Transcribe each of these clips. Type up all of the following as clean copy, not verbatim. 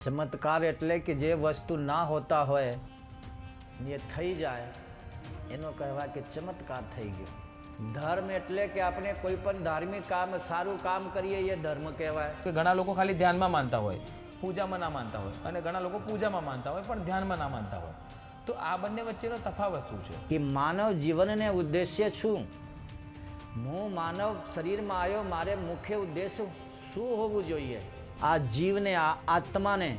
ચમત્કાર એટલે કે જે વસ્તુ ના હોતા હોય એ થઈ જાય એનો કહેવાય કે ચમત્કાર થઈ ગયો. ધર્મ એટલે કે આપણે કોઈ પણ ધાર્મિક કામ સારું કામ કરીએ એ ધર્મ કહેવાય. ઘણા લોકો ખાલી ધ્યાનમાં માનતા હોય, પૂજામાં ના માનતા હોય, અને ઘણા લોકો પૂજામાં માનતા હોય પણ ધ્યાનમાં ના માનતા હોય. તો આ બંને વચ્ચેનો તફાવત શું છે? કે માનવ જીવનને ઉદ્દેશ્ય શું? હું માનવ શરીરમાં આવ્યો, મારે મુખ્ય ઉદ્દેશ શું હોવું જોઈએ? આ જીવને, આ આત્માને,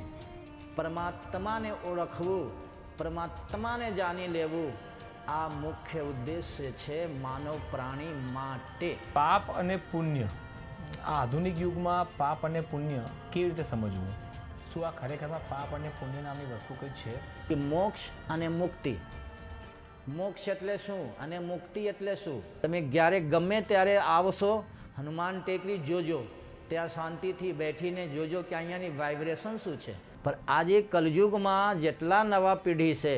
પરમાત્માને ઓળખવું, પરમાત્માને જાણી લેવું, આ મુખ્ય ઉદ્દેશ્ય છે માનવ પ્રાણી માટે. પાપ અને પુણ્ય, આ આધુનિક યુગમાં પાપ અને પુણ્ય કેવી રીતે સમજવું? શું આ ખરેખરમાં પાપ અને પુણ્ય નામની વસ્તુ કઈ છે? કે મોક્ષ અને મુક્તિ. મોક્ષ એટલે શું અને મુક્તિ એટલે શું? તમે જ્યારે ગમે ત્યારે આવશો, હનુમાન ટેકરી જોજો, ત્યાં શાંતિથી બેઠીને જોજો કે અહીંયાની વાઇબ્રેશન શું છે. પણ આજે કલયુગમાં જેટલા નવા પેઢી છે,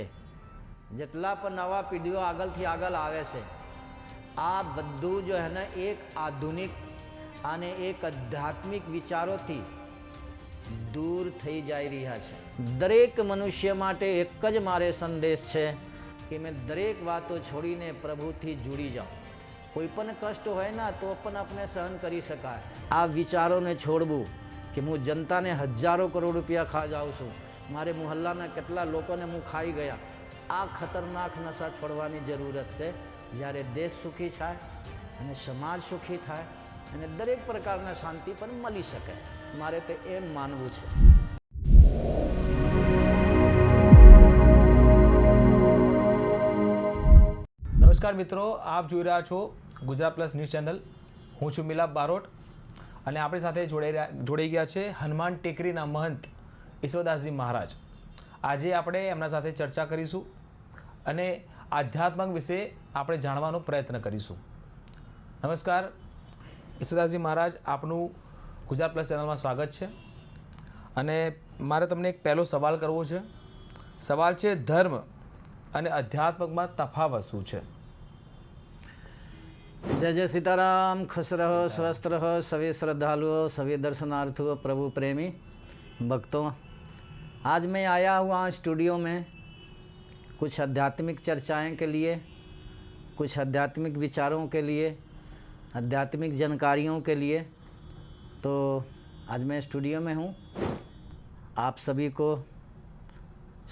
જેટલા પણ નવા પેઢીઓ આગળથી આગળ આવે છે, આ બધું જો હે ને એક આધુનિક અને એક આધ્યાત્મિક વિચારોથી દૂર થઈ જઈ રહ્યા છે. દરેક મનુષ્ય માટે એક જ મારે સંદેશ છે કે મેં દરેક વાતો છોડીને પ્રભુથી જોડી જાઉં. કોઈ પણ કષ્ટ હોય ને તો પણ આપણે સહન કરી શકાય. આ વિચારોને છોડવું કે હું જનતાને હજારો કરોડ રૂપિયા ખા જાઉં છું, મારે મુહલ્લાના કેટલા લોકોને હું ખાઈ ગયા, આ ખતરનાક નશા છોડવાની જરૂરત છે. જ્યારે દેશ સુખી થાય અને સમાજ સુખી થાય અને દરેક પ્રકારના શાંતિ પણ મળી શકે, મારે તો એમ માનવું છે. નમસ્કાર મિત્રો, આપ જોઈ રહ્યા છો ગુજરાત પ્લસ ન્યૂઝ ચેનલ. હું છું મિલાપ બારોટ અને આપણી સાથે જોડાઈ ગયા છે હનુમાન ટેકરીના મહંત ઈશ્વરદાસજી મહારાજ. આજે આપણે એમના સાથે ચર્ચા કરીશું અને આધ્યાત્મ વિશે આપણે જાણવાનો પ્રયત્ન કરીશું. નમસ્કાર ઈશ્વરદાસજી મહારાજ, આપનું ગુજરાત પ્લસ ચેનલમાં સ્વાગત છે. અને મારે તમને એક પહેલો સવાલ કરવો છે. સવાલ છે, ધર્મ અને અધ્યાત્મમાં તફાવત શું છે? जय जय सीताराम. खुश रहो, स्वस्थ रहो सभी श्रद्धालुओं, सभी दर्शनार्थियों, प्रभु प्रेमी भक्तों. आज मैं आया हुआ स्टूडियो में कुछ आध्यात्मिक चर्चाएं के लिए, कुछ आध्यात्मिक विचारों के लिए, आध्यात्मिक जानकारियों के लिए. तो आज मैं स्टूडियो में हूँ, आप सभी को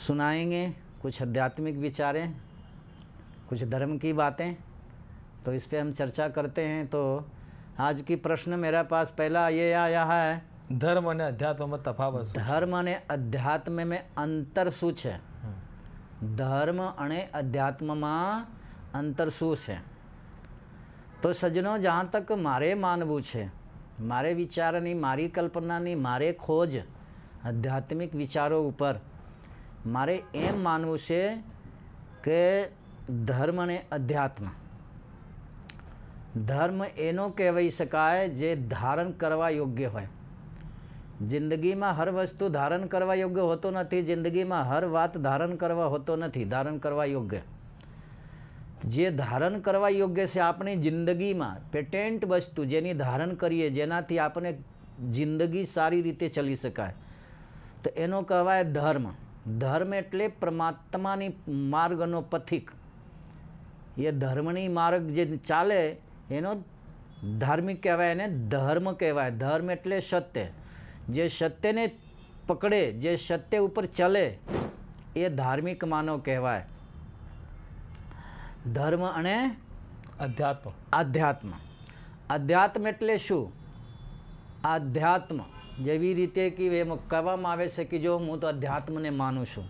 सुनाएंगे कुछ आध्यात्मिक विचारें, कुछ धर्म की बातें. तो इस पे हम चर्चा करते हैं. तो आज की प्रश्न मेरा पास पहला ये आया है, ધર્મ અને અધ્યાત્મમાં તફાવત શું છે? ધર્મ અને અધ્યાત્મ में અંતર શું છે? ધર્મ અને અધ્યાત્મમાં અંતર શું છે? તો સજ્જનો, જहाँ તક મારે માનવું છે, મારે વિચારની, મારી કલ્પનાની, મારે ખોજ આધ્યાત્મિક વિચારો ઉપર, મારે એમ માનવું છે કે ધર્મ અને અધ્યાત્મ, ધર્મ એનો કહેવાય શકાય જે ધારણ કરવા યોગ્ય હોય. જિંદગીમાં હર વસ્તુ ધારણ કરવા યોગ્ય હોતો નથી, જિંદગીમાં હર વાત ધારણ કરવા હોતો નથી. ધારણ કરવા યોગ્ય, જે ધારણ કરવા યોગ્ય છે આપણી જિંદગીમાં, પેટેન્ટ વસ્તુ જેની ધારણ કરીએ, જેનાથી આપણે જિંદગી સારી રીતે ચલી શકાય, તો એનો કહેવાય ધર્મ. ધર્મ એટલે પરમાત્માની માર્ગનો પથિક. એ ધર્મની માર્ગ જે ચાલે એનો ધાર્મિક કહેવાય, એને ધર્મ કહેવાય. ધર્મ એટલે સત્ય. જે સત્યને પકડે, જે સત્ય ઉપર ચલે, એ ધાર્મિક માનવ કહેવાય. ધર્મ અને અધ્યાત્મ. આધ્યાત્મ. આધ્યાત્મ એટલે શું? આધ્યાત્મ જેવી રીતે કે એમ કહેવામાં આવે છે કે જો હું તો અધ્યાત્મને માનું છું,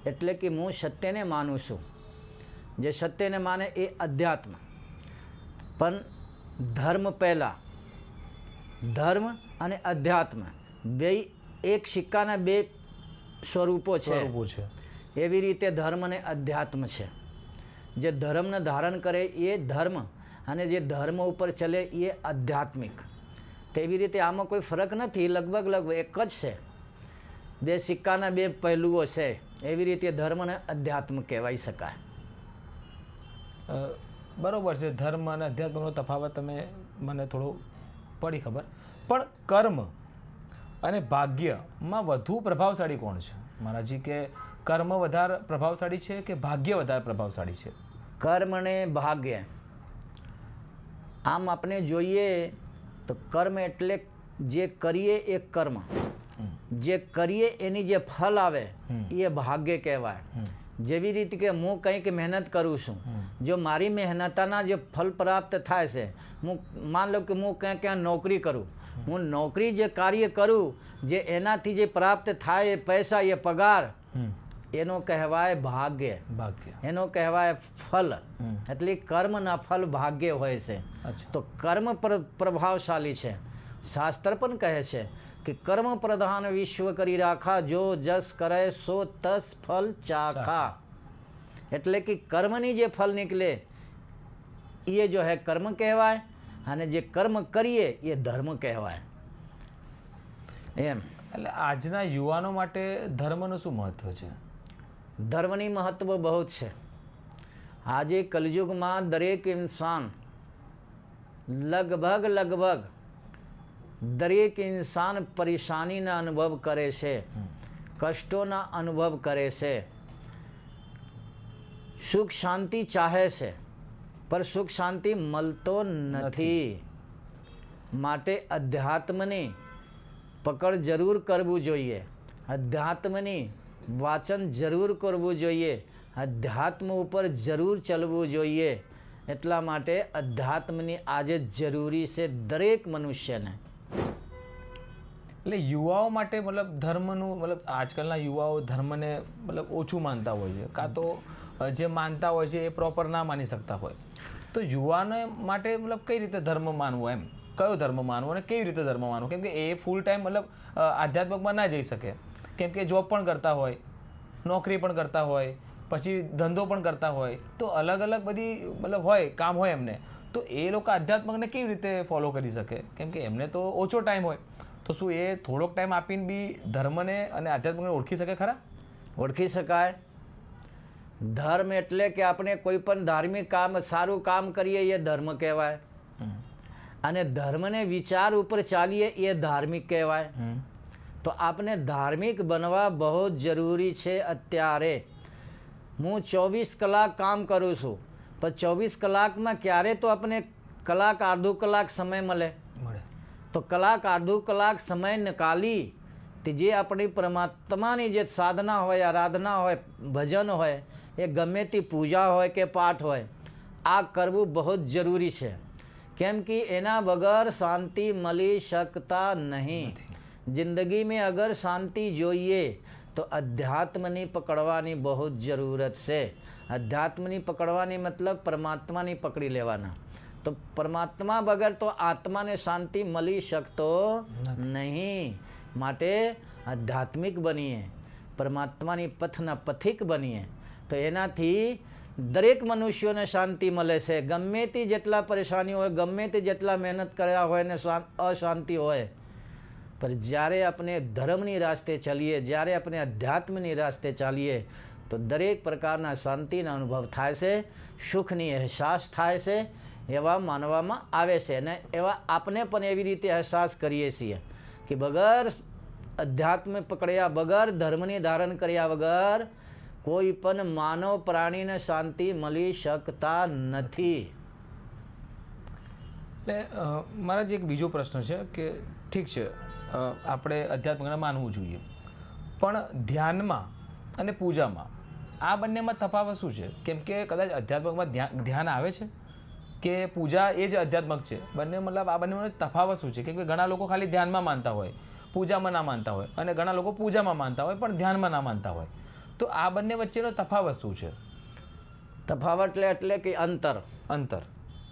એટલે કે હું સત્યને માનું છું. જે સત્યને માને એ અધ્યાત્મ. પણ ધર્મ પહેલાં. ધર્મ અને અધ્યાત્મ બે એક સિક્કાના બે સ્વરૂપો છે. એવી રીતે ધર્મ અને અધ્યાત્મ છે. જે ધર્મને ધારણ કરે એ ધર્મ, અને જે ધર્મ ઉપર ચલે એ આધ્યાત્મિક. તેવી રીતે આમાં કોઈ ફરક નથી, લગભગ એક જ છે. બે સિક્કાના બે પહેલુઓ છે. એવી રીતે ધર્મ અને અધ્યાત્મ કહેવાય શકાય. બરોબર છે. ધર્મ અને અધ્યાત્મનો તફાવત તમે મને થોડો પડી ખબર. પણ કર્મ અને ભાગ્યમાં વધુ પ્રભાવશાળી કોણ છે મહારાજજી? કે કર્મ વધારે પ્રભાવશાળી છે કે ભાગ્ય વધારે પ્રભાવશાળી છે? કર્મ અને ભાગ્ય, આમ આપણે જોઈએ તો કર્મ એટલે જે કરીએ એ કર્મ, જે કરીએ એની જે ફલ આવે એ ભાગ્ય કહેવાય. જેવી રીતે કે હું કંઈક મહેનત કરું છું, જો મારી મહેનતના જે ફલ પ્રાપ્ત થાય છે, હું માન લો કે હું ક્યાં નોકરી કરું, હું નોકરી જે કાર્ય કરું, જે એનાથી જે પ્રાપ્ત થાય એ પૈસા, એ પગાર, એનો કહેવાય ભાગ્ય. ભાગ્ય એનો કહેવાય ફલ. એટલે કર્મના ફલ ભાગ્ય હોય છે. તો કર્મ પ્રભાવશાળી છે. શાસ્ત્ર પણ કહે છે કે કર્મ પ્રધાન વિશ્વ કરી રાખા, જો જસ કરે સો તસ ફલ ચાખા. એટલે કે કર્મની જે ફલ નીકળે એ જો હે કર્મ કહેવાય, અને જે કર્મ કરીએ એ ધર્મ કહેવાય. એમ એટલે આજના યુવાનો માટે ધર્મનું શું મહત્વ છે? ધર્મની મહત્વ બહુ છે. આજે કલયુગમાં દરેક ઇન્સાન લગભગ દરેક ઇન્સાન પરેશાનીના અનુભવ કરે છે, કષ્ટોના અનુભવ કરે છે, સુખ શાંતિ ચાહે છે, પણ સુખ શાંતિ મળતો નથી. માટે અધ્યાત્મની પકડ જરૂર કરવું જોઈએ, અધ્યાત્મની વાચન જરૂર કરવું જોઈએ, અધ્યાત્મ ઉપર જરૂર ચાલવું જોઈએ. એટલા માટે અધ્યાત્મની આજે જરૂરી છે દરેક મનુષ્યને. એટલે યુવાઓ માટે મતલબ ધર્મનું મતલબ આજકાલના યુવાઓ ધર્મને મતલબ ઓછું માનતા હોય છે, કાં તો જે માનતા હોય છે એ પ્રોપર ના માની શકતા હોય. તો યુવાનો માટે મતલબ કઈ રીતે ધર્મ માનવો, એમ કયો ધર્મ માનવો અને કેવી રીતે ધર્મ માનવો? કેમ કે એ ફૂલ ટાઈમ મતલબ આધ્યાત્મિકમાં ના જઈ શકે, કેમ કે જોબ પણ કરતા હોય, નોકરી પણ કરતા હોય, પછી ધંધો પણ કરતા હોય, તો અલગ અલગ બધી મતલબ હોય કામ હોય એમને. તો એ લોકો આધ્યાત્મિકને કેવી રીતે ફોલો કરી શકે? કેમ કે એમને તો ઓછો ટાઈમ હોય. તો શું એ થોડોક ટાઈમ આપીને બી ધર્મને અને આધ્યાત્મિકને ઓળખી શકે ખરા? ઓળખી શકાય. ધર્મ એટલે કે આપણે કોઈ પણ ધાર્મિક કામ, સારું કામ કરીએ એ ધર્મ કહેવાય, અને ધર્મને વિચાર ઉપર ચાલીએ એ ધાર્મિક કહેવાય. તો આપણે ધાર્મિક બનવા બહુ જ જરૂરી છે. અત્યારે હું 24 કલાક કામ કરું છું, પણ 24 કલાકમાં ક્યારે તો આપણે કલાક અડધો કલાક સમય મળે. તો કલાક અડધો કલાક સમય નિકાલી તે જે આપણી પરમાત્માની જે સાધના હોય, આરાધના હોય, ભજન હોય, એ ગમે તે પૂજા હોય કે પાઠ હોય, આ કરવું બહુ જ જરૂરી છે. કેમ કે એના વગર શાંતિ મળી શકતા નહીં. જિંદગી મેં અગર શાંતિ જોઈએ તો અધ્યાત્મની પકડવાની બહુ જ જરૂરત છે. અધ્યાત્મની પકડવાની મતલબ પરમાત્માની પકડી લેવાના. તો પરમાત્મા વગર તો આત્માને શાંતિ મળી શકતો નહીં. માટે આધ્યાત્મિક બનીએ, પરમાત્માની પથના પથિક બનીએ, તો એનાથી દરેક મનુષ્યોને શાંતિ મળે છે. ગમે તે જેટલા પરેશાની હોય, ગમે તે જેટલા મહેનત કર્યા હોય ને અશાંતિ હોય, પણ જ્યારે આપણે ધર્મની રાસ્તે ચાલીએ, જ્યારે આપણે અધ્યાત્મની રાસ્તે ચાલીએ, તો દરેક પ્રકારના શાંતિના અનુભવ થાય છે, સુખની અહેસાસ થાય છે, એવા માનવામાં આવે છે. અને એવા આપણે પણ એવી રીતે અહેસાસ કરીએ છીએ કે વગર અધ્યાત્મ પકડ્યા વગર, ધર્મની ધારણ કર્યા વગર કોઈ પણ માનવ પ્રાણીને શાંતિ મળી શકતા નથી. એટલે મારા જે એક બીજો પ્રશ્ન છે કે ઠીક છે, આપણે અધ્યાત્મને માનવું જોઈએ, પણ ધ્યાનમાં અને પૂજામાં આ બંનેમાં તફાવત શું છે? કેમ કે કદાચ અધ્યાત્મકમાં ધ્યાન આવે છે કે પૂજા એ જ અધ્યાત્મક છે? બંને મતલબ આ બંનેમાં તફાવત શું છે? કેમ કે ઘણા લોકો ખાલી ધ્યાનમાં માનતા હોય, પૂજામાં ના માનતા હોય, અને ઘણા લોકો પૂજામાં માનતા હોય પણ ધ્યાનમાં ના માનતા હોય. તો આ બંને વચ્ચેનો તફાવત શું છે? તફાવત એટલે કે અંતર.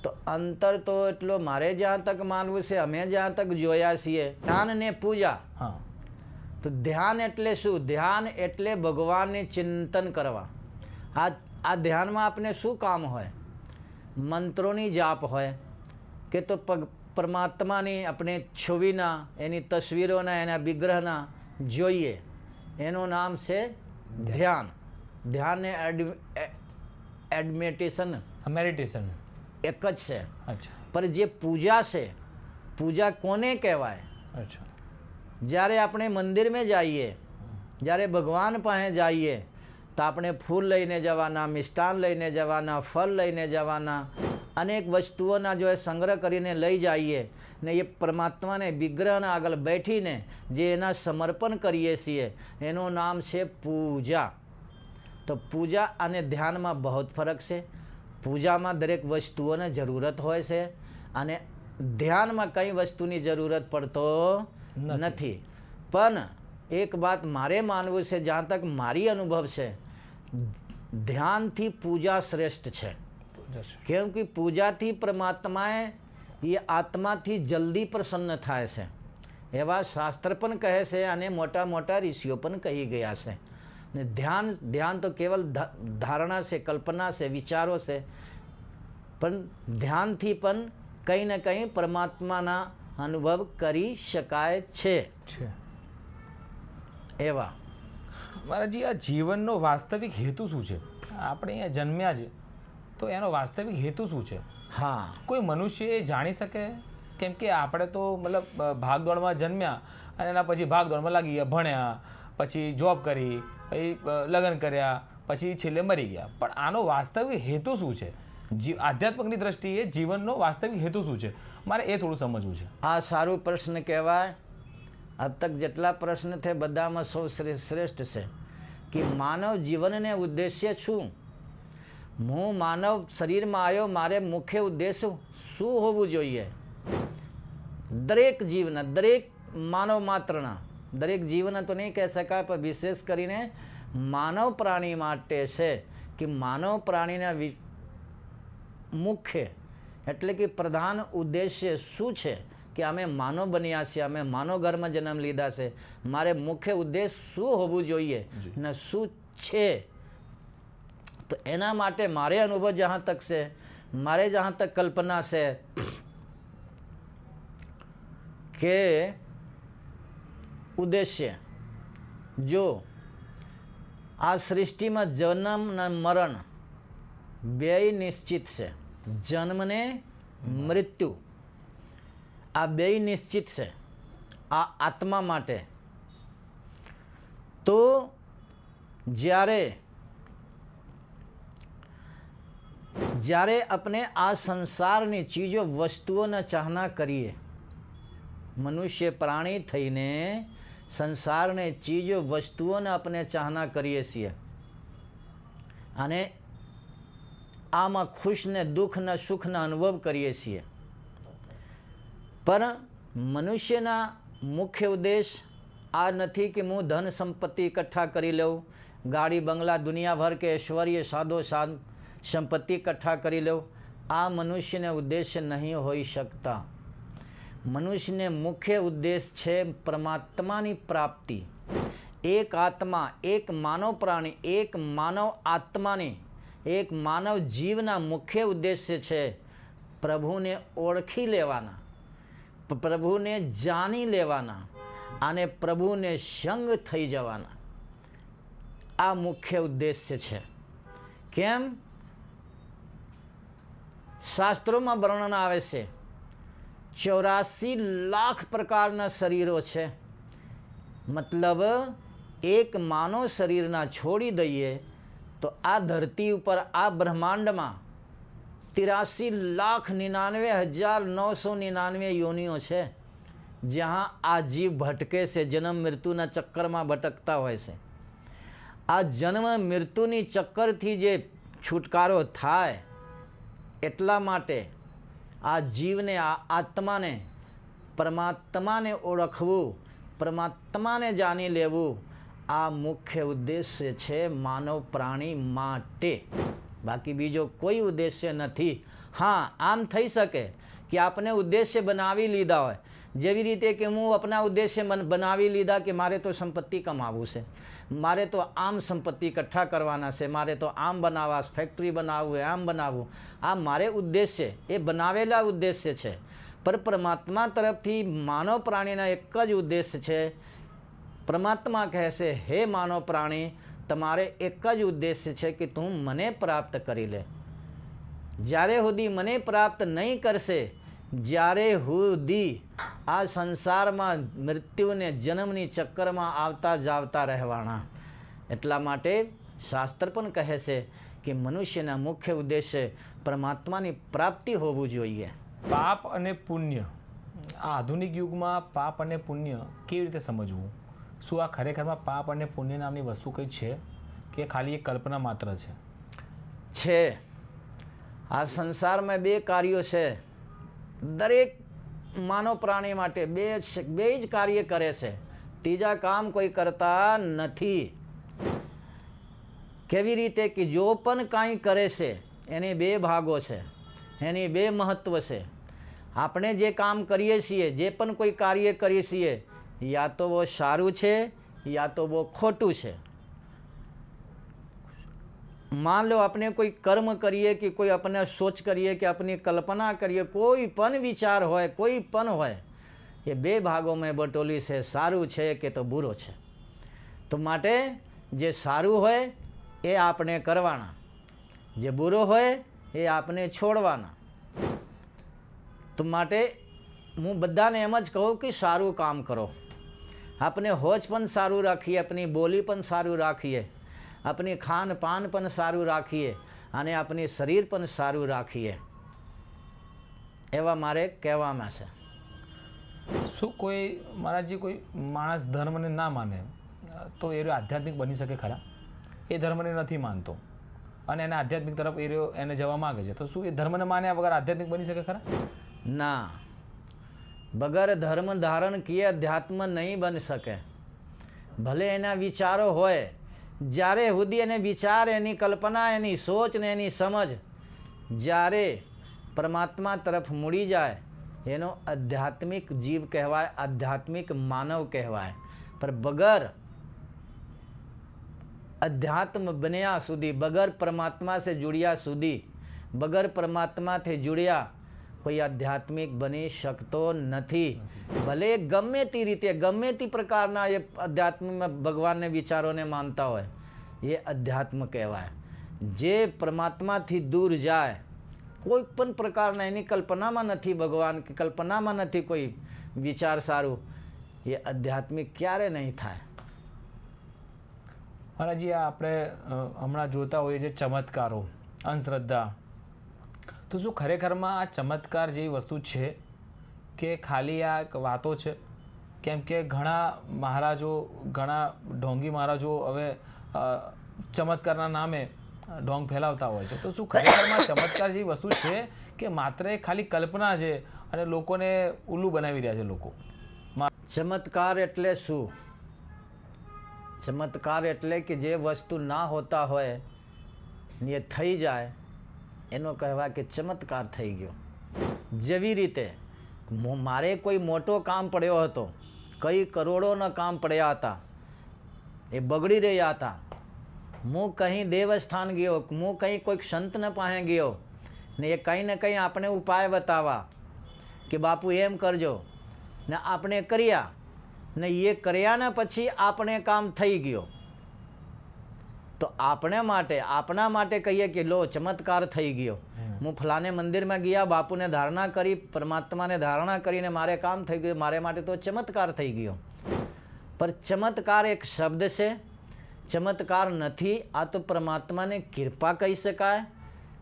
તો અંતર તો એટલો મારે જ્યાં તક માનવું છે, અમે જ્યાં તક જોયા છીએ, ધ્યાન ને પૂજા. તો ધ્યાન એટલે શું? ધ્યાન એટલે ભગવાનને ચિંતન કરવા. આ ધ્યાનમાં આપણે શું કામ હોય? મંત્રોની જાપ હોય, કે તો પરમાત્માની આપણે છબીના, એની તસવીરોના, એના વિગ્રહના જોઈએ, એનું નામ છે ધ્યાન. ધ્યાન ને મેડિટેશન એક જ છે. પણ જે પૂજા છે, પૂજા કોને કહેવાય? જ્યારે આપણે મંદિરમાં જઈએ, જ્યારે ભગવાન પાસે જઈએ તો આપણે ફૂલ લઈને જવાના, મિષ્ટાન લઈને જવાના, ફળ લઈને જવાના, અનેક વસ્તુઓના જો એ સંગ્રહ કરીને લઈ જઈએ ને એ પરમાત્માને વિગ્રહના આગળ બેઠીને જે એના સમર્પણ કરીએ છીએ એનું નામ છે પૂજા. તો પૂજા અને ધ્યાનમાં બહુ ફરક છે. પૂજામાં દરેક વસ્તુઓની જરૂરત હોય છે અને ધ્યાનમાં કઈ વસ્તુની જરૂરત પડતો નથી. પણ એક વાત મારે માનવું છે, જ્યાં તક મારી અનુભવ છે, ધ્યાનથી પૂજા શ્રેષ્ઠ છે. કેમ કે પૂજાથી પરમાત્માએ એ આત્માથી જલ્દી પ્રસન્ન થાય છે. એવા શાસ્ત્ર પણ કહે છે અને મોટા મોટા ઋષિઓ પણ કહી ગયા છે. ને ધ્યાન તો કેવલ ધારણા છે, કલ્પના છે, વિચારો છે, પણ ધ્યાનથી પણ કંઈ ને કંઈ પરમાત્માના અનુભવ કરી શકાય છે. એવા મહારાજજી, આ જીવનનો વાસ્તવિક હેતુ શું છે? આપણે અહીંયા જન્મ્યા છે તો એનો વાસ્તવિક હેતુ શું છે? હા, કોઈ મનુષ્ય એ જાણી શકે? કેમ કે આપણે તો મતલબ ભાગદોડમાં જન્મ્યા અને એના પછી ભાગદોડમાં લાગી ગયા, ભણ્યા, પછી જોબ કરી, પછી લગ્ન કર્યા, પછી છેલ્લે મરી ગયા. પણ આનો વાસ્તવિક હેતુ શું છે? આધ્યાત્મિકની દ્રષ્ટિએ જીવનનો વાસ્તવિક હેતુ શું છે? મારે એ થોડું સમજવું છે. આ સારું પ્રશ્ન કહેવાય. अब तक જેટલા પ્રશ્ન થે બધામાં સૌ શ્રેષ્ઠ છે કે માનવ જીવનને ઉદ્દેશ્ય શું? હું માનવ શરીરમાં આવ્યો, મારે મુખ્ય ઉદ્દેશ્ય શું હોવું જોઈએ? દરેક જીવના, દરેક માનવ માત્રના, દરેક જીવન તો નહીં કહી શકાય, પણ વિશેષ કરીને માનવ પ્રાણી માટે છે કે માનવ પ્રાણીના મુખ્ય એટલે કે પ્રધાન ઉદ્દેશ્ય શું છે? કે અમે માનવ બન્યા છીએ, અમે માનવ ઘરમાં જન્મ લીધા છે, મારે મુખ્ય ઉદ્દેશ શું હોવું જોઈએ ને શું છે? તો એના માટે મારે અનુભવ જहाँ तक છે, મારે જहाँ तक કલ્પના છે કે ઉદ્દેશ્ય જો આ સૃષ્ટિમાં જન્મ અને મરણ બેય નિશ્ચિત છે. જન્મ ને મૃત્યુ આ બેય નિશ્ચિત છે આ આત્મા માટે. તો જ્યારે આપણે આ સંસારની ચીજો વસ્તુઓના ચાહના કરીએ, મનુષ્ય પ્રાણી થઈને સંસારને ચીજો વસ્તુઓને આપણે ચાહના કરીએ છીએ અને આમાં ખુશ ને દુઃખ ને સુખના અનુભવ કરીએ છીએ. પણ મનુષ્યના મુખ્ય ઉદ્દેશ આ નથી કે હું ધન સંપત્તિ એકઠા કરી લઉં, ગાડી બંગલા દુનિયાભર કે ઐશ્વર્ય સાદો સંપત્તિ એકઠા કરી લઉં. આ મનુષ્યને ઉદ્દેશ્ય નહીં હોઈ શકતા. મનુષ્યને મુખ્ય ઉદ્દેશ છે પરમાત્માની પ્રાપ્તિ. એક આત્મા, એક માનવ પ્રાણી, એક માનવ આત્માની, એક માનવ જીવના મુખ્ય ઉદ્દેશ્ય છે પ્રભુને ઓળખી લેવાના, પ્રભુને જાણી લેવાના અને પ્રભુને સંગ થઈ જવાના. આ મુખ્ય ઉદ્દેશ્ય છે. કેમ? શાસ્ત્રોમાં વર્ણન આવે છે 84 લાખ પ્રકારના શરીરો છે. મતલબ એક માનવ શરીરના છોડી દઈએ તો આ ધરતી ઉપર, આ બ્રહ્માંડમાં 83,99,999 યોનિઓ છે જ્યાં આ જીવ ભટકે છે, જન્મ મૃત્યુના ચક્કરમાં ભટકતા હોય છે. આ જન્મ મૃત્યુની ચક્કરથી જે છુટકારો થાય એટલા માટે આ જીવને, આ આત્માને, પરમાત્માને ઓળખવું, પરમાત્માને જાણી લેવું આ મુખ્ય ઉદ્દેશ્ય છે માનવ પ્રાણી માટે. બાકી બીજો કોઈ ઉદ્દેશ્ય નથી. હા, આમ થઈ શકે કે આપણે ઉદ્દેશ્ય બનાવી લીધા હોય, જેવી રીતે કે હું આપણા ઉદ્દેશ્ય બનાવી લીધા કે મારે તો સંપત્તિ કમાવવું છે, મારે તો આમ સંપત્તિ એકઠા કરવાના છે, મારે તો આમ બનાવવા, ફેક્ટરી બનાવવું, આમ બનાવવું. આ મારે ઉદ્દેશ્ય, એ બનાવેલા ઉદ્દેશ્ય છે. પણ પરમાત્મા તરફથી માનવ પ્રાણીના એક જ ઉદ્દેશ્ય છે. પરમાત્મા કહે છે, હે માનવ પ્રાણી, તમારે એક જ ઉદ્દેશ્ય છે કે તું મને પ્રાપ્ત કરી લે. જ્યારે સુધી મને પ્રાપ્ત નહીં કરશે જ્યારે સુધી આ સંસારમાં મૃત્યુને જન્મની ચક્કરમાં આવતા જાવતા રહેવાના. એટલા માટે શાસ્ત્ર પણ કહે છે કે મનુષ્યના મુખ્ય ઉદ્દેશ્ય પરમાત્માની પ્રાપ્તિ હોવું જોઈએ. પાપ અને પુણ્ય, આ આધુનિક યુગમાં પાપ અને પુણ્ય કેવી રીતે સમજવું? શું આ ખરેખરમાં પાપ અને પુણ્ય નામની વસ્તુ કંઈ છે કે ખાલી એક કલ્પના માત્ર છે? છે. આ સંસારમાં બે કાર્યો છે. દરેક માનવ પ્રાણી માટે બે જ કાર્ય કરે છે, ત્રીજા કામ કોઈ કરતા નથી. કેવી રીતે કે જો પણ કાંઈ કરે છે એની બે ભાગો છે, એની બે મહત્વ છે. આપણે જે કામ કરીએ છીએ, જે પણ કોઈ કાર્ય કરીએ છીએ, યા તો वो સારું છે યા તો वो ખોટું છે. मान लो अपने कोई कर्म करिए कि कोई अपने सोच करिए कि अपनी कल्पना करिए, कोई पण विचार હોય, કોઈ પણ હોય, એ બે ભાગોમાં બટોલી છે, સારું છે કે તો બુરો છે. તો માટે જે સારું હોય એ આપણે કરવાના, જે બુરો હોય એ આપણે છોડવાના. તો માટે હું બધાને એમ જ કહું કે સારું કામ કરો. આપણે હોજ પણ સારું રાખીએ, આપણી બોલી પણ સારું રાખીએ, આપણી ખાન પાન પણ સારું રાખીએ અને આપણી શરીર પણ સારું રાખીએ, એવા મારે કહેવામાં છે. શું કોઈ મહારાજજી કોઈ માણસ ધર્મને ના માને તો એ આધ્યાત્મિક બની શકે ખરા? એ ધર્મને નથી માનતો અને એને આધ્યાત્મિક તરફ એને જવા માગે છે, તો શું એ ધર્મને માન્યા વગર આધ્યાત્મિક બની શકે ખરા? ના, બગર ધર્મ ધારણ કિए અધ્યાત્મ નહીં બની શકે. ભલે એના વિચારો હોય, જ્યારે સુધી એને વિચાર, એની કલ્પના, એની સોચ ને એની સમજ જ્યારે પરમાત્મા તરફ મૂડી જાય, એનો આધ્યાત્મિક જીવ કહેવાય, આધ્યાત્મિક માનવ કહેવાય. પર બગર અધ્યાત્મ બન્યા સુધી, બગર પરમાત્મા સે जुड़્યા સુધી, બગર પરમાત્માથી जुड़્યા કોઈ આધ્યાત્મિક બની શકતો નથી. ભલે ગમે તે રીતે, ગમે તે પ્રકારના એ અધ્યાત્મમાં ભગવાનને વિચારોને માનતા હોય, એ અધ્યાત્મ કહેવાય. જે પરમાત્માથી દૂર જાય, કોઈ પણ પ્રકારના એની કલ્પનામાં નથી ભગવાન, કે કલ્પનામાં નથી કોઈ વિચાર સારું, એ આધ્યાત્મિક ક્યારે નહીં થાય. મહારાજી, આ આપણે હમણાં જોતા હોઈએ જે ચમત્કારો, અંધશ્રદ્ધા, તો શું ખરેખરમાં આ ચમત્કાર જેવી વસ્તુ છે કે ખાલી આ વાતો છે? કેમ કે ઘણા મહારાજો, ઘણા ઢોંગી મહારાજો હવે ચમત્કારના નામે ઢોંગ ફેલાવતા હોય છે. તો શું ખરેખરમાં ચમત્કાર જેવી વસ્તુ છે કે માત્ર એ ખાલી કલ્પના છે અને લોકોને ઉલ્લુ બનાવી રહ્યા છે લોકો? ચમત્કાર એટલે શું? ચમત્કાર એટલે કે જે વસ્તુ ના હોતા હોય ને એ થઈ જાય, એનો કહેવાય કે ચમત્કાર થઈ ગયો. જેવી રીતે મારે કોઈ મોટો કામ પડ્યો હતો, કઈ કરોડોના કામ પડ્યા હતા, એ બગડી રહ્યા હતા. હું કંઈ દેવસ્થાન ગયો, હું કંઈ કોઈક સંતને પાસે ગયો ને એ કંઈ ને કંઈ આપણે ઉપાય બતાવવા કે બાપુ એમ કરજો, ને આપણે કર્યા ને એ કર્યાને પછી આપણે કામ થઈ ગયો. તો આપણા માટે કહીએ કે લો ચમત્કાર થઈ ગયો. હું ફલાને મંદિરમાં ગયા, બાપુને ધારણા કરી, પરમાત્માને ધારણા કરીને મારે કામ થઈ ગયું, મારે માટે તો ચમત્કાર થઈ ગયો. પર ચમત્કાર એક શબ્દ છે, ચમત્કાર નથી. આ તો પરમાત્માને કૃપા કહી શકાય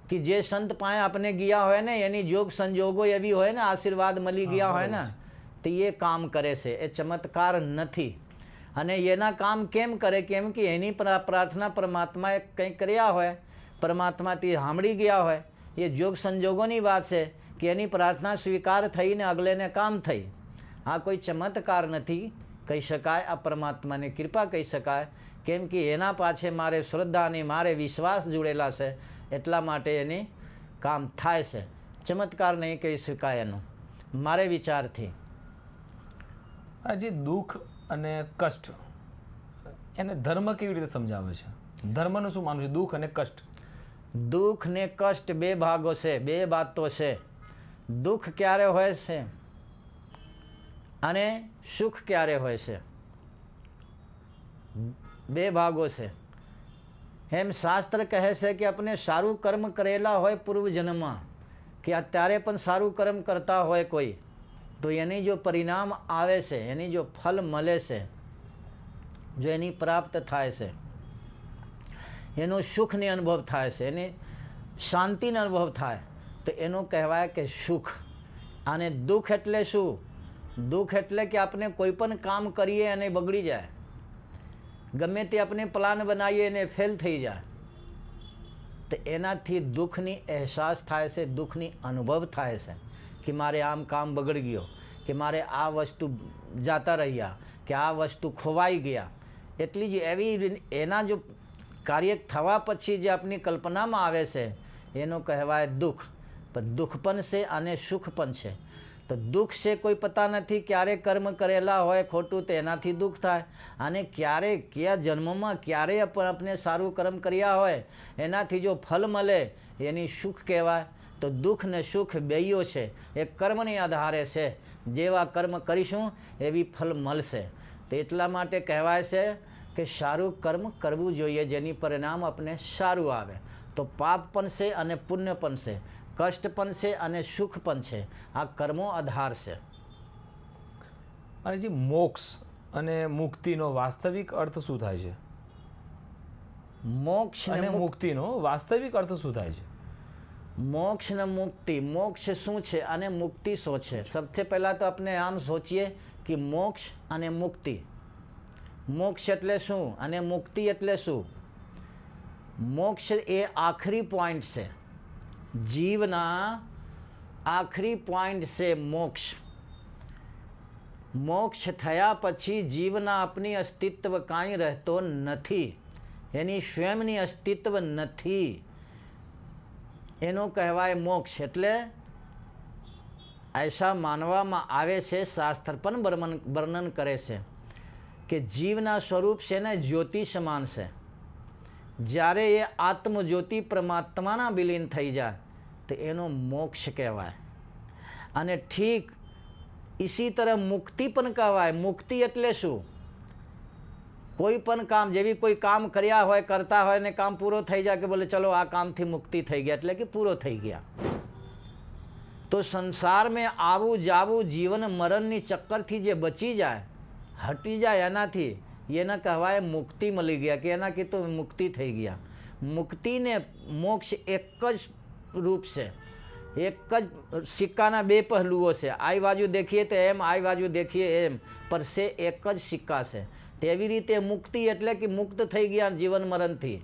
કે જે સંત પાસે આપણે ગયા હોય ને, એની જોગ સંજોગો એવી હોય ને, આશીર્વાદ મળી ગયા હોય ને, તો એ કામ કરે છે. એ ચમત્કાર નથી. અને એના કામ કેમ કરે? કેમ કે એની પ્રાર્થના પરમાત્માએ કંઈ કર્યા હોય, પરમાત્માથી સાંભળી ગયા હોય, એ જોગ સંજોગોની વાત છે કે એની પ્રાર્થના સ્વીકાર થઈને અગલેને કામ થઈ. આ કોઈ ચમત્કાર નથી કહી શકાય, આ પરમાત્માની કૃપા કહી શકાય. કેમ કે એના પાછળ મારે શ્રદ્ધા અને મારે વિશ્વાસ જોડેલા છે, એટલા માટે એને કામ થાય છે. ચમત્કાર નહીં કહી શકાય એનું, મારે વિચારથી. જે દુઃખ અને કષ્ટ, એને ધર્મ કેવી રીતે સમજાવે છે? ધર્મનું શું માનવું છે દુઃખ અને કષ્ટ? દુઃખ ને કષ્ટ બે ભાગો છે, બે વાતો છે. દુઃખ ક્યારે હોય છે અને સુખ ક્યારે હોય છે, બે ભાગો છે. એમ શાસ્ત્ર કહે છે કે આપણે સારું કર્મ કરેલા હોય પૂર્વ જન્મમાં, કે અત્યારે પણ સારું કર્મ કરતા હોય કોઈ, તો એની જો પરિણામ આવે છે, એની જો ફલ મળે છે, જો એની પ્રાપ્ત થાય છે, એનો સુખની અનુભવ થાય છે, એની શાંતિનો અનુભવ થાય, તો એનું કહેવાય કે સુખ. અને દુઃખ એટલે શું? દુઃખ એટલે કે આપણે કોઈ પણ કામ કરીએ અને બગડી જાય, ગમે તે આપણે પ્લાન બનાવીએ અને ફેલ થઈ જાય, તો એનાથી દુઃખની અહેસાસ થાય છે, દુઃખની અનુભવ થાય છે કે મારે આમ કામ બગડી ગયો, કે મારે આ વસ્તુ જાતા રહ્યા, કે આ વસ્તુ ખોવાઈ ગયા. એટલી જ એવી એના જો કાર્ય થવા પછી જે આપણી કલ્પનામાં આવે છે એનો કહેવાય દુઃખ. પણ દુઃખ પણ છે અને સુખ પણ છે. તો દુઃખ છે કોઈ પતા નથી, ક્યારે કર્મ કરેલા હોય ખોટું તો એનાથી દુઃખ થાય, અને ક્યારે કયા જન્મમાં ક્યારે આપણે સારું કર્મ કર્યા હોય એનાથી જો ફલ મળે એની સુખ કહેવાય. તો દુઃખ ને સુખ બેયો છે, એ કર્મની આધારે છે. જેવા કર્મ કરીશું એવી ફલ મળશે. તો એટલા માટે કહેવાય છે કે સારું કર્મ કરવું જોઈએ, જેની પરિણામ આપણે સારું આવે. તો પાપ પણ છે અને પુણ્ય પણ છે, કષ્ટ પણ છે અને સુખ પણ છે. આ કર્મો આધાર છે. અને જે મોક્ષ અને મુક્તિનો વાસ્તવિક અર્થ શું થાય છે? મોક્ષ અને મુક્તિનો વાસ્તવિક અર્થ શું થાય છે? મોક્ષ ને મુક્તિ, મોક્ષ શું છે અને મુક્તિ શું છે? સૌથી પહેલાં તો આપણે આમ સોચીએ કે મોક્ષ અને મુક્તિ. મોક્ષ એટલે શું અને મુક્તિ એટલે શું? મોક્ષ એ આખરી પોઈન્ટ છે, જીવના આખરી પોઈન્ટ છે મોક્ષ. મોક્ષ થયા પછી જીવના આપણી અસ્તિત્વ કાંઈ રહેતો નથી, એની સ્વયંની અસ્તિત્વ નથી. એનો કહેવાય મોક્ષ. એટલે ऐसा માનવામાં આવે છે, શાસ્ત્ર પણ વર્ણન કરે છે કે જીવના સ્વરૂપ છે ને જ્યોતિ સમાન છે. જ્યારે એ આત્મજ્યોતિ પરમાત્માના વિલીન થઈ જાય તો એનો મોક્ષ કહેવાય. અને ઠીક इसी तरह મુક્તિ પણ કહેવાય. મુક્તિ એટલે શું? કોઈ પણ કામ, જેવી કોઈ કામ કર્યા હોય, કરતા હોય ને કામ પૂરો થઈ જાય કે બોલે ચલો આ કામથી મુક્તિ થઈ ગયા, એટલે કે પૂરો થઈ ગયા. તો સંસારમાં આવું જાવું જીવન મરણની ચક્કરથી જે બચી જાય, હટી જાય, એનાથી એને કહેવાય મુક્તિ મળી ગયા, કે એનાથી તો મુક્તિ થઈ ગયા. મુક્તિ ને મોક્ષ એક જ રૂપ છે, એક જ સિક્કાના બે પહેલુઓ છે. આ બાજુ દેખીએ તો એમ, આ બાજુ દેખીએ એમ, પર છે એક જ સિક્કા છે. તેવી રીતે મુક્તિ એટલે કે મુક્ત થઈ ગયા જીવન મરણથી,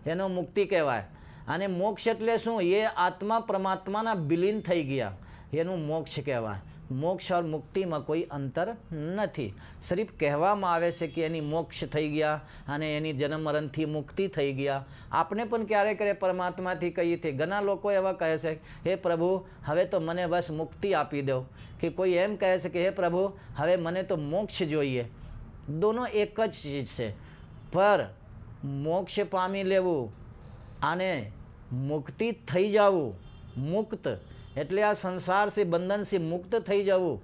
એનો મુક્તિ કહેવાય. અને મોક્ષ એટલે શું? એ આત્મા પરમાત્માના વિલીન થઈ ગયા, એનું મોક્ષ કહેવાય. મોક્ષ और મુક્તિમાં કોઈ અંતર નથી. સિર્ફ કહેવામાં આવે છે કે એની મોક્ષ થઈ ગયા અને એની જન્મ મરણથી મુક્તિ થઈ ગયા. આપણે પણ ક્યારે ક્યારે પરમાત્માથી કહીએ છીએ. ઘણા લોકો એવા કહે છે, હે પ્રભુ હવે તો મને બસ મુક્તિ આપી દો, કે કોઈ એમ કહે છે કે હે પ્રભુ હવે મને તો મોક્ષ જોઈએ. દોનો એક જ ચીજ છે. પર મોક્ષ પામી લેવું અને મુક્તિ થઈ જવું, મુક્ત એટલે આ સંસારથી બંધનથી મુક્ત થઈ જવું,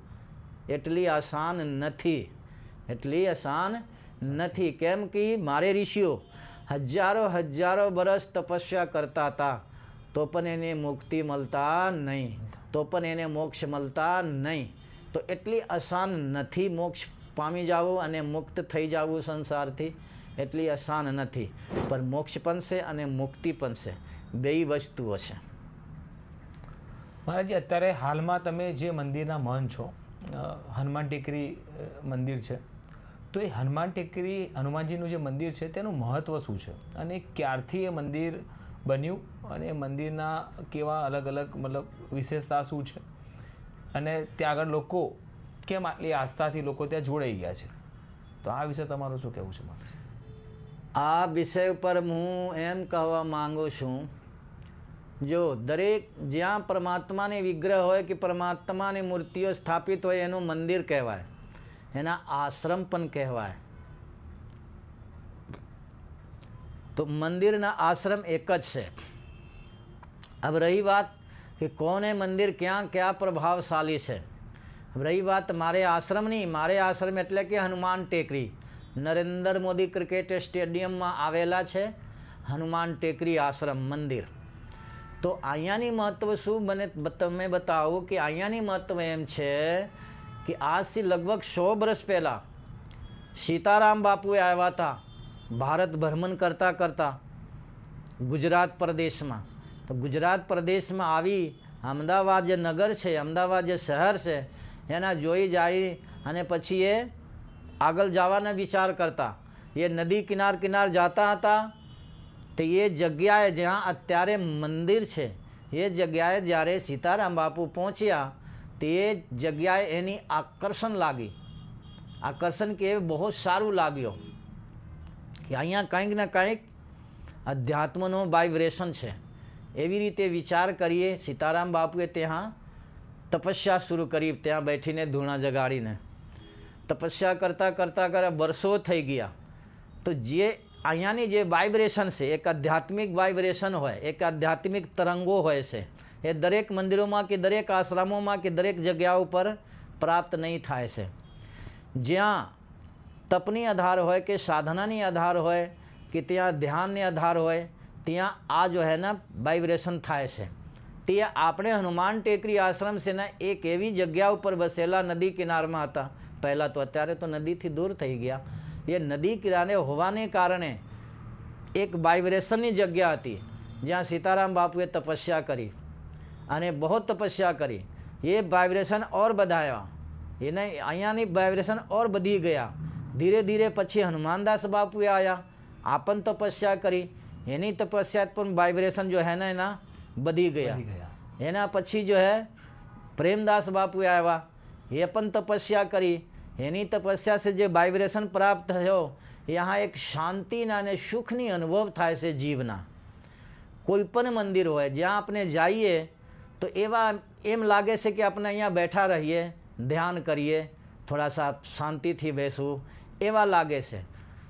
એટલી આસાન નથી. એટલી આસાન નથી. કેમ કે મારે ઋષિઓ હજારો વર્ષ તપસ્યા કરતા હતા, તો પણ એને મુક્તિ મળતા નહીં, તો પણ એને મોક્ષ મળતા નહીં. તો એટલી આસાન નથી મોક્ષ પામી જવું અને મુક્ત થઈ જવું સંસારથી, એટલી આસાન નથી. પણ મોક્ષ પણ છે અને મુક્તિ પણ છે, બેય વસ્તુઓ છે. મહારાજજી, અત્યારે હાલમાં તમે જે મંદિરના મહંત છો, હનુમાન ટેકરી મંદિર છે, તો એ હનુમાન ટેકરી હનુમાનજીનું જે મંદિર છે તેનું મહત્ત્વ શું છે અને ક્યારથી એ મંદિર બન્યું અને એ મંદિરના કેવા અલગ અલગ મતલબ વિશેષતા શું છે અને ત્યાં આગળ લોકો કેમ આટલી આસ્થાથી લોકો ત્યાં જોડાઈ ગયા છે? તો આ વિશે તમારું શું કહેવું છે? આ વિષય ઉપર હું એમ કહેવા માંગુ છું, જો દરેક જ્યાં પરમાત્માની વિગ્રહ હોય કે પરમાત્માની મૂર્તિઓ સ્થાપિત હોય એનું મંદિર કહેવાય, એના આશ્રમ પણ કહેવાય. તો મંદિરના આશ્રમ એક જ છે. अब रही बात कि कौन है मंदिर, क्या क्या प्रभावशाली છે. अब रही बात મારે આશ્રમની, મારે આશ્રમ એટલે કે હનુમાન ટેકરી નરેન્દ્ર મોદી ક્રિકેટ સ્ટેડિયમમાં આવેલા છે હનુમાન ટેકરી આશ્રમ મંદિર. તો અહીંયાની મહત્ત્વ શું મને તમે બતાવો કે અહીંયાની મહત્ત્વ એમ છે કે આજથી લગભગ 100 વર્ષ પહેલાં સીતારામ બાપુએ આવ્યા હતા ભારત ભ્રમણ કરતાં કરતાં ગુજરાત પ્રદેશમાં. તો ગુજરાત પ્રદેશમાં આવી અમદાવાદ જે નગર છે, અમદાવાદ જે શહેર છે એના જોઈ જાય અને પછી એ આગળ જવાના વિચાર કરતા. એ નદી કિનાર કિનાર જતા હતા. તો એ જગ્યાએ જ્યાં અત્યારે મંદિર છે એ જગ્યાએ જ્યારે સીતારામ બાપુ પહોંચ્યા તે જગ્યાએ એની આકર્ષણ લાગી. આકર્ષણ કે બહુ સારું લાગ્યું કે અહીંયા કંઈક ને કંઈક અધ્યાત્મનો વાઇબ્રેશન છે. એવી રીતે વિચાર કરીએ સીતારામ બાપુએ ત્યાં તપસ્યા શરૂ કરી. ત્યાં બેઠીને ધૂણા જગાડીને તપસ્યા કરતાં કરતાં વર્ષો થઈ ગયા. તો જે અહીંયાની જે વાઇબ્રેશન છે એક આધ્યાત્મિક વાઇબ્રેશન હોય, એક આધ્યાત્મિક તરંગો હોય છે. એ દરેક મંદિરોમાં કે દરેક આશ્રમોમાં કે દરેક જગ્યા ઉપર પ્રાપ્ત નહીં થાય છે. જ્યાં તપની આધાર હોય કે સાધનાની આધાર હોય કે ત્યાં ધ્યાનની આધાર હોય ત્યાં આ જો હે ને વાઇબ્રેશન થાય છે. તે આપણે હનુમાન ટેકરી આશ્રમ છે ને એક એવી જગ્યા ઉપર બસેલા નદી કિનારમાં હતા પહેલાં તો. અત્યારે તો નદીથી દૂર થઈ ગયા. એ નદી કિનારે હોવાને કારણે એક વાઇબ્રેશનની જગ્યા હતી જ્યાં સીતારામ બાપુએ તપસ્યા કરી અને બહુ તપસ્યા કરી. એ વાઇબ્રેશન ઓર બધાયા એને અહીંયાની વાઇબ્રેશન ઓર વધી ગયા. ધીરે ધીરે પછી હનુમાનદાસ બાપુએ આવ્યા, આ પણ તપસ્યા કરી. એની તપસ્યા પણ વાઇબ્રેશન જો હે ને એના વધી ગયા. એના પછી જો હે પ્રેમદાસ બાપુએ આવ્યા, એ પણ તપસ્યા કરી. એની તપસ્યા से જે વાઇબ્રેશન પ્રાપ્ત થયો यहाँ એક શાંતિના અને સુખની અનુભવ થાય છે જીવના. કોઈ પણ મંદિર હોય જ્યાં આપણે જઈએ તો એવા એમ લાગે છે કે આપણે અહીંયા બેઠા રહીએ, ધ્યાન કરીએ, થોડા સા શાંતિથી બેસવું એવા લાગે છે.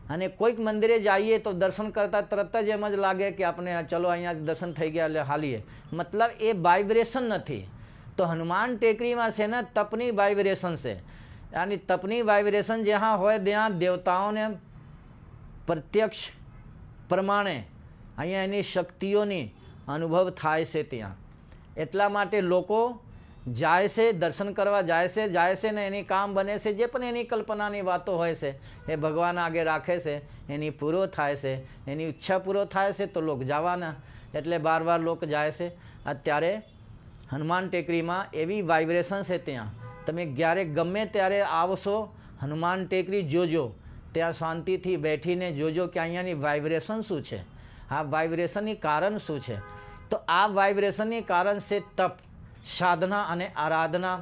અને કોઈક મંદિરે જઈએ તો દર્શન કરતાં તરત જ એમ જ લાગે કે આપણે ચલો અહીંયા દર્શન થઈ ગયા એટલે હાલીએ. મતલબ એ વાઇબ્રેશન નથી. તો હનુમાન ટેકરીમાં છે ને તપની વાઇબ્રેશન છે. यानी तपनी वाइब्रेशन जहाँ હોય ત્યાં દેવતાઓને પ્રત્યક્ષ પ્રમાણે અહીંયા એની શક્તિઓની અનુભવ થાય છે ત્યાં. એટલા માટે લોકો જાય છે, દર્શન કરવા જાય છે ને એની કામ બને છે. જે પણ એની કલ્પનાની વાતો હોય છે એ ભગવાન આગે રાખે છે, એની પૂરો થાય છે. એની ઈચ્છા પૂરો થાય છે તો લોકો જવાના. એટલે બાર લોકો જાય છે. અત્યારે હનુમાન ટેકરીમાં એવી વાઇબ્રેશન છે ત્યાં. તમે જ્યારે ગમે ત્યારે આવશો હનુમાન ટેકરી જોજો, ત્યાં શાંતિથી બેઠીને જોજો કે અહીંયાની વાઇબ્રેશન શું છે, આ વાઇબ્રેશનની કારણ શું છે. તો આ વાઇબ્રેશનની કારણ છે તપ, સાધના અને આરાધના,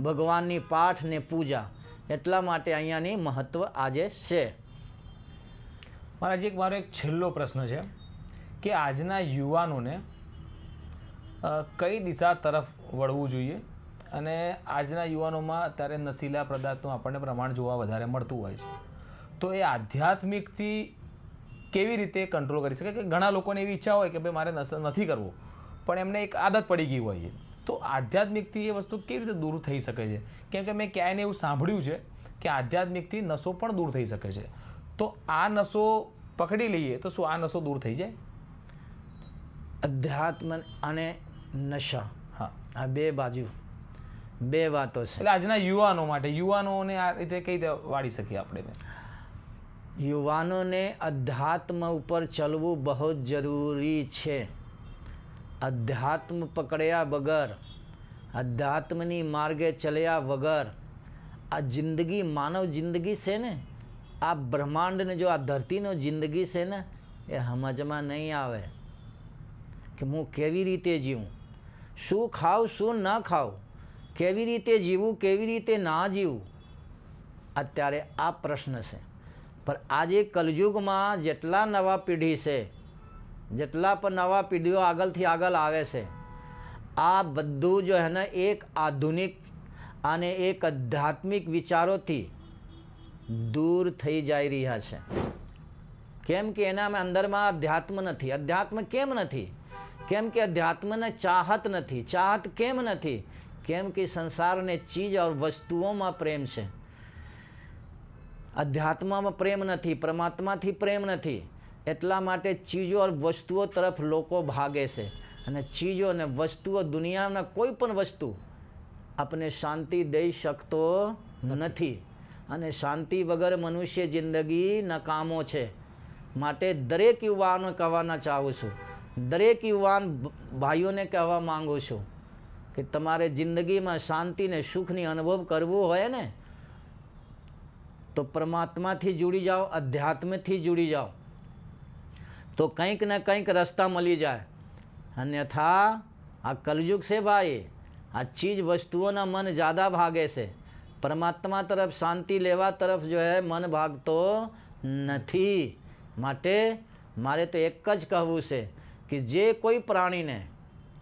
ભગવાનની પાઠ ને પૂજા. એટલા માટે અહીંયાની મહત્ત્વ આજે છે. મારો એક છેલ્લો પ્રશ્ન છે કે આજના યુવાનોને કઈ દિશા તરફ વળવું જોઈએ? અને આજના યુવાનોમાં અત્યારે નશીલા પદાર્થનું આપણને પ્રમાણ જોવા વધારે મળતું હોય છે. તો એ આધ્યાત્મિકથી કેવી રીતે કંટ્રોલ કરી શકે? કે ઘણા લોકોને એવી ઈચ્છા હોય કે ભાઈ મારે નશો નથી કરવો, પણ એમને એક આદત પડી ગઈ હોય. તો આધ્યાત્મિકથી એ વસ્તુ કેવી રીતે દૂર થઈ શકે છે? કેમ કે મેં ક્યાંયને એવું સાંભળ્યું છે કે આધ્યાત્મિકથી નશો પણ દૂર થઈ શકે છે. તો આ નશો પકડી લઈએ તો શું આ નશો દૂર થઈ જાય? અધ્યાત્મ અને નશા, હા, આ બે બાજુ બે વાતો છે. એટલે આજના યુવાનો માટે, યુવાનોને આ રીતે કઈ રીતે વાળી શકીએ આપણે? યુવાનોને અધ્યાત્મ ઉપર ચલવું બહુ જ જરૂરી છે. અધ્યાત્મ પકડ્યા વગર, અધ્યાત્મની માર્ગે ચલ્યા વગર આ જિંદગી, માનવ જિંદગી છે ને, આ બ્રહ્માંડને જો આ ધરતીનો જિંદગી છે ને એ સમજમાં નહીં આવે કે હું કેવી રીતે જીવું, શું ખાઉં શું ન ખાઉં, કેવી રીતે જીવવું કેવી રીતે ના જીવવું. અત્યારે આ પ્રશ્ન છે. પણ આજે કલયુગમાં જેટલા નવા પેઢી છે, જેટલા પણ નવા પેઢીઓ આગળથી આગળ આવે છે, આ બધું જો હે ને એક આધુનિક અને એક આધ્યાત્મિક વિચારોથી દૂર થઈ જઈ રહ્યા છે. કેમ કે એનામાં અંદરમાં અધ્યાત્મ નથી. અધ્યાત્મ કેમ નથી? કેમ કે અધ્યાત્મને ચાહત નથી. ચાહત કેમ નથી? કેમ કે સંસારને ચીજ और વસ્તુઓમાં પ્રેમ છે. અધ્યાત્મમાં પ્રેમ નથી, પરમાત્માથી પ્રેમ નથી. એટલા માટે ચીજો और વસ્તુઓ તરફ લોકો ભાગે છે. અને ચીજો અને વસ્તુઓ, દુનિયાના કોઈ પણ વસ્તુ આપણે શાંતિ દઈ શકતો નથી. અને શાંતિ વગર મનુષ્ય જિંદગી નકામો છે. માટે દરેક યુવાનો કહેવાના ચાહું છું, દરેક યુવાન ભાઈઓને કહેવા માંગુ છું કે તમારે જિંદગીમાં શાંતિ ને સુખની અનુભવ કરવું હોય ને તો પરમાત્માથી જુડી જાઓ, અધ્યાત્મથી જુડી જાઓ, તો કંઈક ને કંઈક રસ્તા મળી જાય. અન્યથા આ કલયુગ છે ભાઈ, આ ચીજ વસ્તુઓના મન ज़्यादा ભાગે છે. પરમાત્મા તરફ શાંતિ લેવા તરફ જો હે મન ભાગતો નથી. માટે મારે તો એક જ કહેવું છે કે જે કોઈ પ્રાણીને,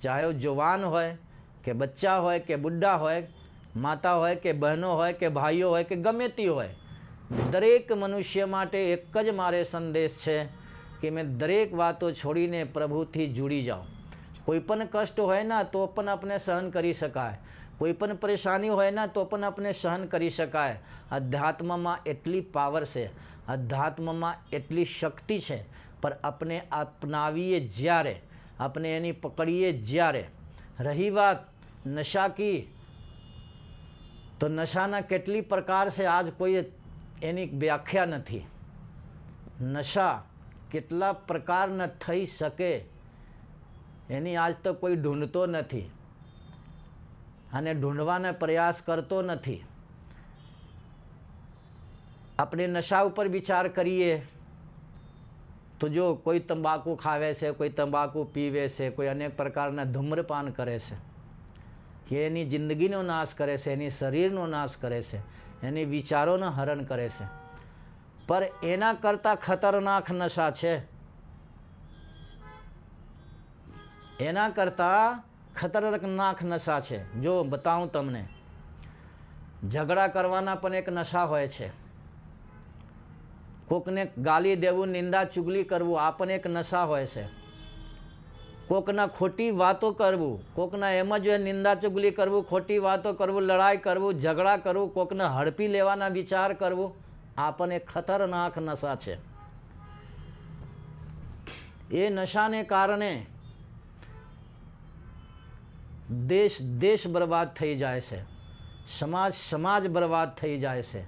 ચાહે જવાન હોય કે બચ્ચા હોય કે બુઢા હોય, માતા હોય કે બહેનો હોય કે ભાઈઓ હોય કે ગમે તે હોય, દરેક મનુષ્ય માટે એક જ મારે સંદેશ છે કે મેં દરેક વાતો છોડીને પ્રભુથી જુડી જાઓ. કોઈ પણ કષ્ટ હોય ને તો પણ આપણે સહન કરી શકાય, કોઈ પણ પરેશાની હોય ને તો પણ આપણે સહન કરી શકાય. અધ્યાત્મમાં એટલી પાવર છે, અધ્યાત્મમાં એટલી શક્તિ છે, પર આપણે અપનાવીએ જ્યારે, આપણે એની પકડીએ જ્યારે. રહી વાત નશા કી, તો નશાના કેટલી પ્રકાર છે આજ કોઈ એની વ્યાખ્યા નથી. નશા કેટલા પ્રકારના થઈ શકે એની આજ તો કોઈ ઢૂંઢતો નથી અને ઢૂંઢવાનો પ્રયાસ કરતો નથી. આપણે નશા ઉપર વિચાર કરીએ તો જો કોઈ તંબાકુ ખાવે છે, કોઈ તંબાકુ પીવે છે, કોઈ અનેક પ્રકારના ધૂમ્રપાન કરે છે, કે એની જિંદગીનો નાશ કરે છે, એની શરીરનો નાશ કરે છે, એની વિચારોનું હરણ કરે છે. પર એના કરતાં ખતરનાક નશા છે, એના કરતાં ખતરનાક નશા છે. જો બતાવું તમને, ઝઘડા કરવાના પણ એક નશા હોય છે, કોકને ગાલી દેવું, નિંદા ચુગલી કરવું, આ પણ એક નશા હોય છે. કોકના ખોટી વાતો કરવું, કોકના એમ જ નિંદા ચુગલી કરવું, ખોટી વાતો કરવું, લડાઈ કરવું, ઝઘડા કરવું, કોકને હડપી લેવાના વિચાર કરવું, આ પણ એક ખતરનાક નશા છે. એ નશાને કારણે દેશ બરબાદ થઈ જાય છે, સમાજ બરબાદ થઈ જાય છે.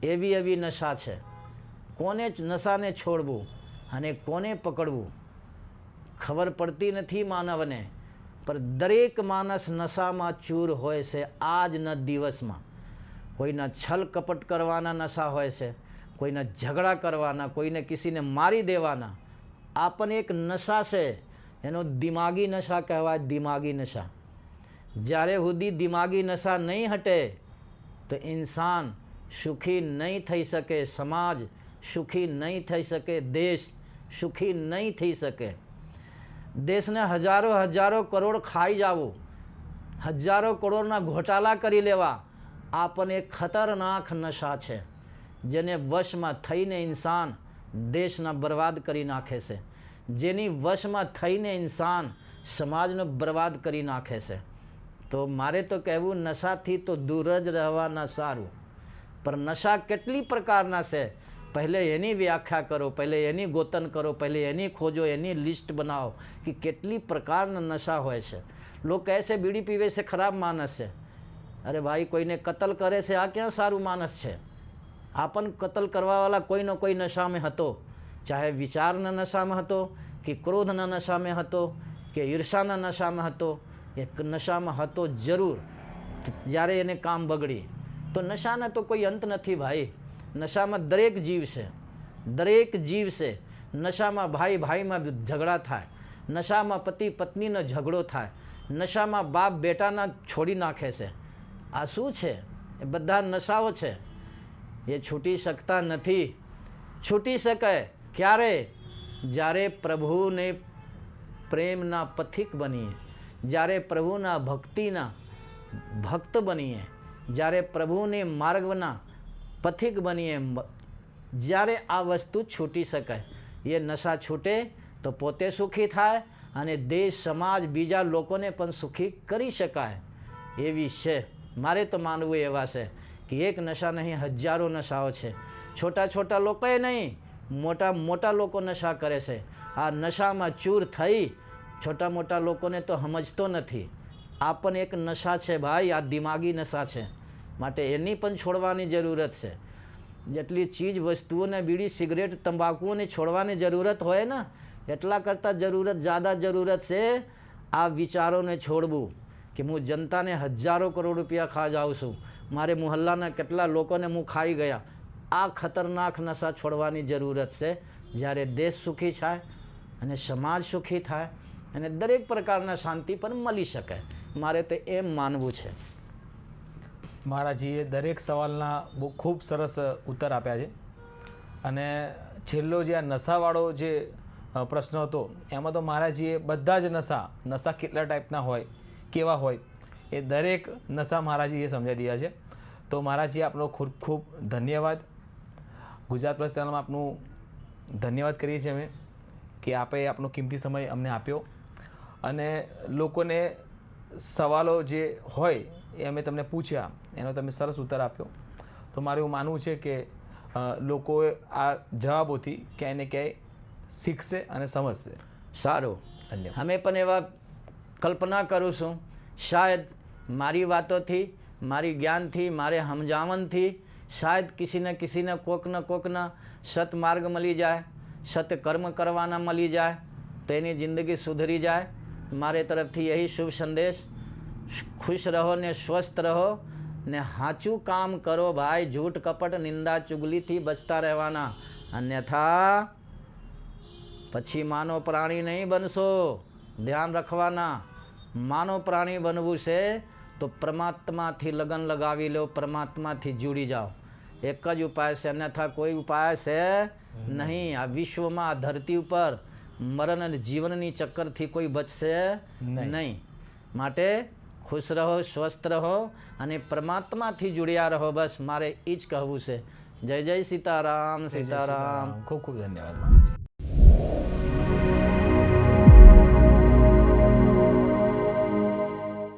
એવી નશા છે. કોને નશાને છોડવું અને કોને પકડવું ખબર પડતી નથી માનવને. પર દરેક માણસ નશામાં ચૂર હોય છે આજના દિવસમાં. કોઈના છલ કપટ કરવાના નશા હોય છે, કોઈના ઝઘડા કરવાના, કોઈને કિસીને મારી દેવાના, આ પણ એક નશા છે. એનો દિમાગી નશા કહેવાય, દિમાગી નશા. જ્યારે સુધી દિમાગી નશા નહીં હટે તો ઇન્સાન સુખી નહીં થઈ શકે, સમાજ સુખી નહીં થઈ શકે, દેશ સુખી નહીં થઈ શકે. દેશને હજારો કરોડ ખાઈ જવું, હજારો કરોડના ઘોટાલા કરી લેવા, આ પણ એક ખતરનાક નશા છે, જેને વશમાં થઈને ઇન્સાન દેશના બરબાદ કરી નાખે છે, જેની વશમાં થઈને ઇન્સાન સમાજનો બરબાદ કરી નાખે છે. તો મારે તો કહેવું નશાથી તો દૂર જ રહેવાના સારું. પણ નશા કેટલી પ્રકારના છે પહેલે એની વ્યાખ્યા કરો, પહેલે એની ગોતન કરો, પહેલે એની ખોજો, એની લિસ્ટ બનાવો કે કેટલી પ્રકારના નશા હોય છે. લોકો કહે છે બીડી પીવે છે ખરાબ માણસ છે. અરે ભાઈ, કોઈને કતલ કરે છે આ ક્યાં સારું માણસ છે? આ પણ કતલ કરવાવાળા કોઈનો કોઈ નશામાં હતો, ચાહે વિચારના નશામાં હતો કે ક્રોધના નશામાં હતો કે ઈર્ષાના નશામાં હતો, એક નશામાં હતો જરૂર. જ્યારે એને કામ બગડી તો નશાના તો કોઈ અંત નથી ભાઈ. નશામાં દરેક જીવ છે, દરેક જીવ છે. નશામાં ભાઈ ભાઈમાં ઝઘડા થાય, નશામાં પતિ પત્નીનો ઝઘડો થાય, નશામાં બાપ બેટાના છોડી નાખે છે. આ શું છે? એ બધા નશાઓ છે. એ છૂટી શકતા નથી. છૂટી શકે ક્યારે? જ્યારે પ્રભુને પ્રેમના પથિક બનીએ, જ્યારે પ્રભુના ભક્તિના ભક્ત બનીએ, જ્યારે પ્રભુને માર્ગના પથિક બનીએ, જ્યારે આ વસ્તુ છૂટી શકાય. એ નશા છૂટે તો પોતે સુખી થાય અને દેશ સમાજ બીજા લોકોને પણ સુખી કરી શકાય. એવી છે. મારે તો માનવું એવા છે કે એક નશા નહીં, હજારો નશાઓ છે. છોટા છોટા લોકોએ નહીં, મોટા મોટા લોકો નશા કરે છે. આ નશામાં ચૂર થઈ છોટા મોટા લોકોને તો સમજતો નથી. આ પણ એક નશા છે ભાઈ, આ દિમાગી નશા છે, માટે એની પણ છોડવાની જરૂરત છે. જેટલી ચીજ વસ્તુઓને બીડી સિગરેટ તંબાકુઓને છોડવાની જરૂરત હોય ને એટલા કરતાં જ્યાદા જરૂરત છે આ વિચારોને છોડવું કે હું જનતાને હજારો કરોડ રૂપિયા ખા જાઉં છું, મારે મુહલ્લાના કેટલા લોકોને હું ખાઈ ગયા. આ ખતરનાક નશા છોડવાની જરૂરત છે. જ્યારે દેશ સુખી થાય અને સમાજ સુખી થાય અને દરેક પ્રકારના શાંતિ પણ મળી શકે, મારે તો એમ માનવું છે. મહારાજજીએ દરેક સવાલના બહુ ખૂબ સરસ ઉત્તર આપ્યા છે. અને છેલ્લો જે આ નશાવાળો જે પ્રશ્ન હતો એમાં તો મહારાજજીએ બધા જ નશા કેટલા ટાઈપના હોય, કેવા હોય, એ દરેક નશા મહારાજજીએ સમજાવી દીધા છે. તો મહારાજજી આપનો ખૂબ ખૂબ ધન્યવાદ. ગુજરાત પ્લસ ચેનલમાં આપનું ધન્યવાદ કરીએ છીએ અમે કે આપે આપનો કિંમતી સમય અમને આપ્યો અને લોકોને સવાલો જે હોય એ અમે તમને પૂછ્યા, એનો તમે સરસ ઉત્તર આપ્યો. તો મારું એવું માનવું છે કે લોકોએ આ જવાબોથી ક્યાંય ને ક્યાંય શીખશે અને સમજશે. સારું, ધન્યવાદ. અમે પણ એવા કલ્પના કરું છું, શાયદ મારી વાતોથી, મારી જ્ઞાનથી, મારે સમજાવનથી શાયદ કિસીને કોકના સતમાર્ગ મળી જાય, સત્કર્મ કરવાના મળી જાય તો એની જિંદગી સુધરી જાય. મારે તરફથી યહી શુભ સંદેશ. ખુશ રહો ને સ્વસ્થ રહો ને સાચું કામ કરો ભાઈ. झूठ કપટ નિંદા ચુગલીથી બચતા રહેવાના, અન્યથા પછી માનવ પ્રાણી નહીં બનશો. ધ્યાન રાખવાના, માનવ પ્રાણી બનવું છે તો પરમાત્માથી લગન લગાવી લો, પરમાત્માથી જોડી જાઓ. એક જ ઉપાય છે, અન્યથા કોઈ ઉપાય છે નહીં. આ વિશ્વમાં, આ ધરતી ઉપર મરણ અને જીવનની ચક્કરથી કોઈ બચશે નહીં. માટે ખુશ રહો, સ્વસ્થ રહો અને પરમાત્માથી જોડ્યા રહો. બસ મારે એ જ કહેવું છે. જય જય સીતારામ. સીતારામ. ખૂબ ખૂબ ધન્યવાદ મહારાજ.